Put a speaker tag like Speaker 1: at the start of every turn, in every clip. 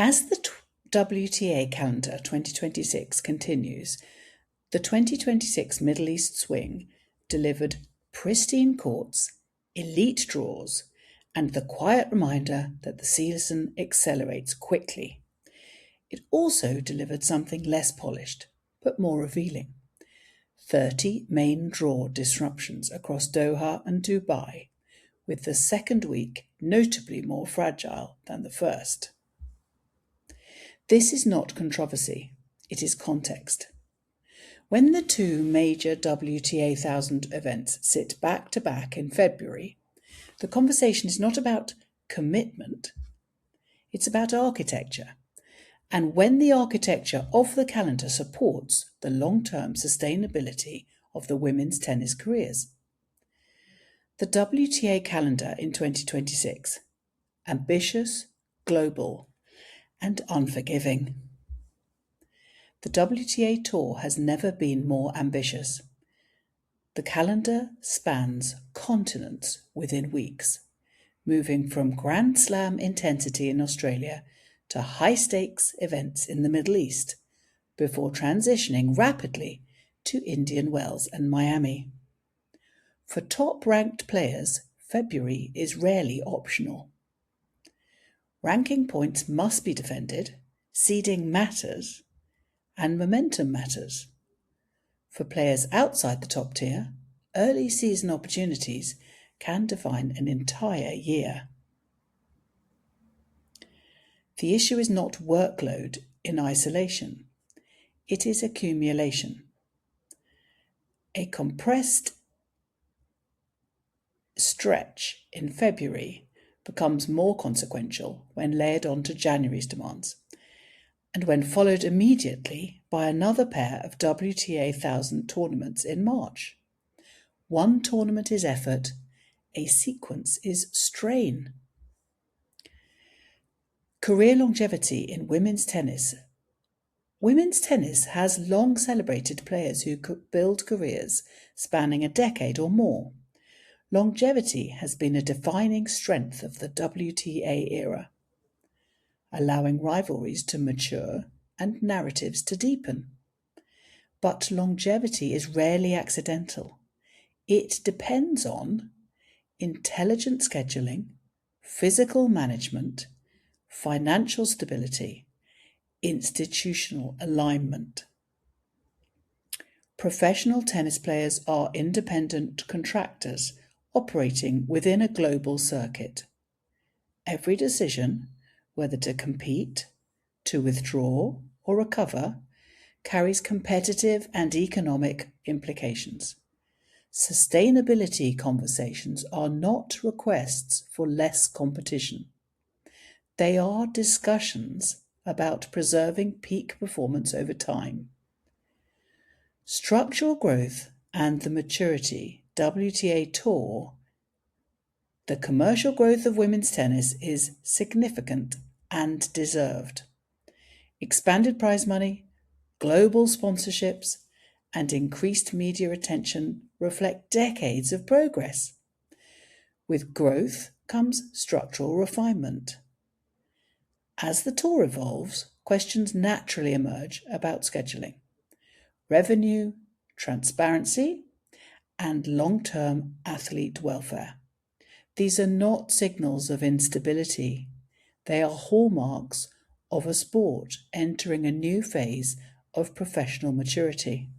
Speaker 1: As the WTA calendar 2026 continues, the 2026 Middle East swing delivered pristine courts, elite draws, and the quiet reminder that the season accelerates quickly. It also delivered something less polished, but more revealing. 30 main draw disruptions across Doha and Dubai, with the second week notably more fragile than the first. This is not controversy, it is context. When the two major WTA 1000 events sit back to back in February, the conversation is not about commitment, it's about architecture. And when the architecture of the calendar supports the long-term sustainability of the women's tennis careers. The WTA calendar in 2026, ambitious, global, and unforgiving. The WTA Tour has never been more ambitious. The calendar spans continents within weeks, moving from Grand Slam intensity in Australia to high-stakes events in the Middle East, before transitioning rapidly to Indian Wells and Miami. For top-ranked players, February is rarely optional. Ranking points must be defended, seeding matters, and momentum matters. For players outside the top tier, early season opportunities can define an entire year. The issue is not workload in isolation, it is accumulation. A compressed stretch in February becomes more consequential when layered onto January's demands, and when followed immediately by another pair of WTA 1000 tournaments in March. One tournament is effort, a sequence is strain. Career longevity in women's tennis. Women's tennis has long celebrated players who could build careers spanning a decade or more. Longevity has been a defining strength of the WTA era, allowing rivalries to mature and narratives to deepen. But longevity is rarely accidental. It depends on intelligent scheduling, physical management, financial stability, institutional alignment. Professional tennis players are independent contractors operating within a global circuit. Every decision, whether to compete, to withdraw, or recover, carries competitive and economic implications. Sustainability conversations are not requests for less competition. They are discussions about preserving peak performance over time. Structural growth and the maturity WTA Tour. The commercial growth of women's tennis is significant and deserved. Expanded prize money, global sponsorships, and increased media attention reflect decades of progress. With growth comes structural refinement. As the tour evolves, questions naturally emerge about scheduling, revenue, transparency, and long-term athlete welfare. These are not signals of instability. They are hallmarks of a sport entering a new phase of professional maturity.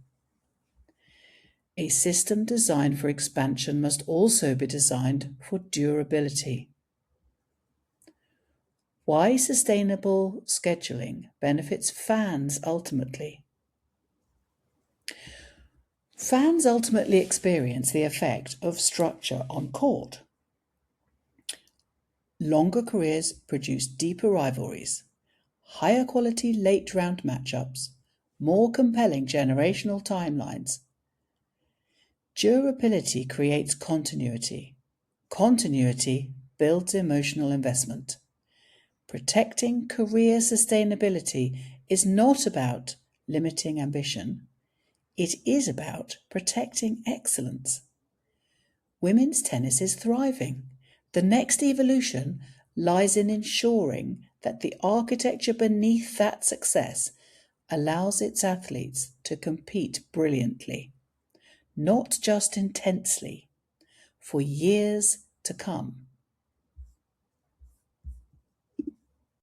Speaker 1: A system designed for expansion must also be designed for durability. Why sustainable scheduling benefits fans ultimately. Fans ultimately experience the effect of structure on court. Longer careers produce deeper rivalries, higher quality late round matchups, more compelling generational timelines. Durability creates continuity. Continuity builds emotional investment. Protecting career sustainability is not about limiting ambition. It is about protecting excellence. Women's tennis is thriving. The next evolution lies in ensuring that the architecture beneath that success allows its athletes to compete brilliantly, not just intensely, for years to come.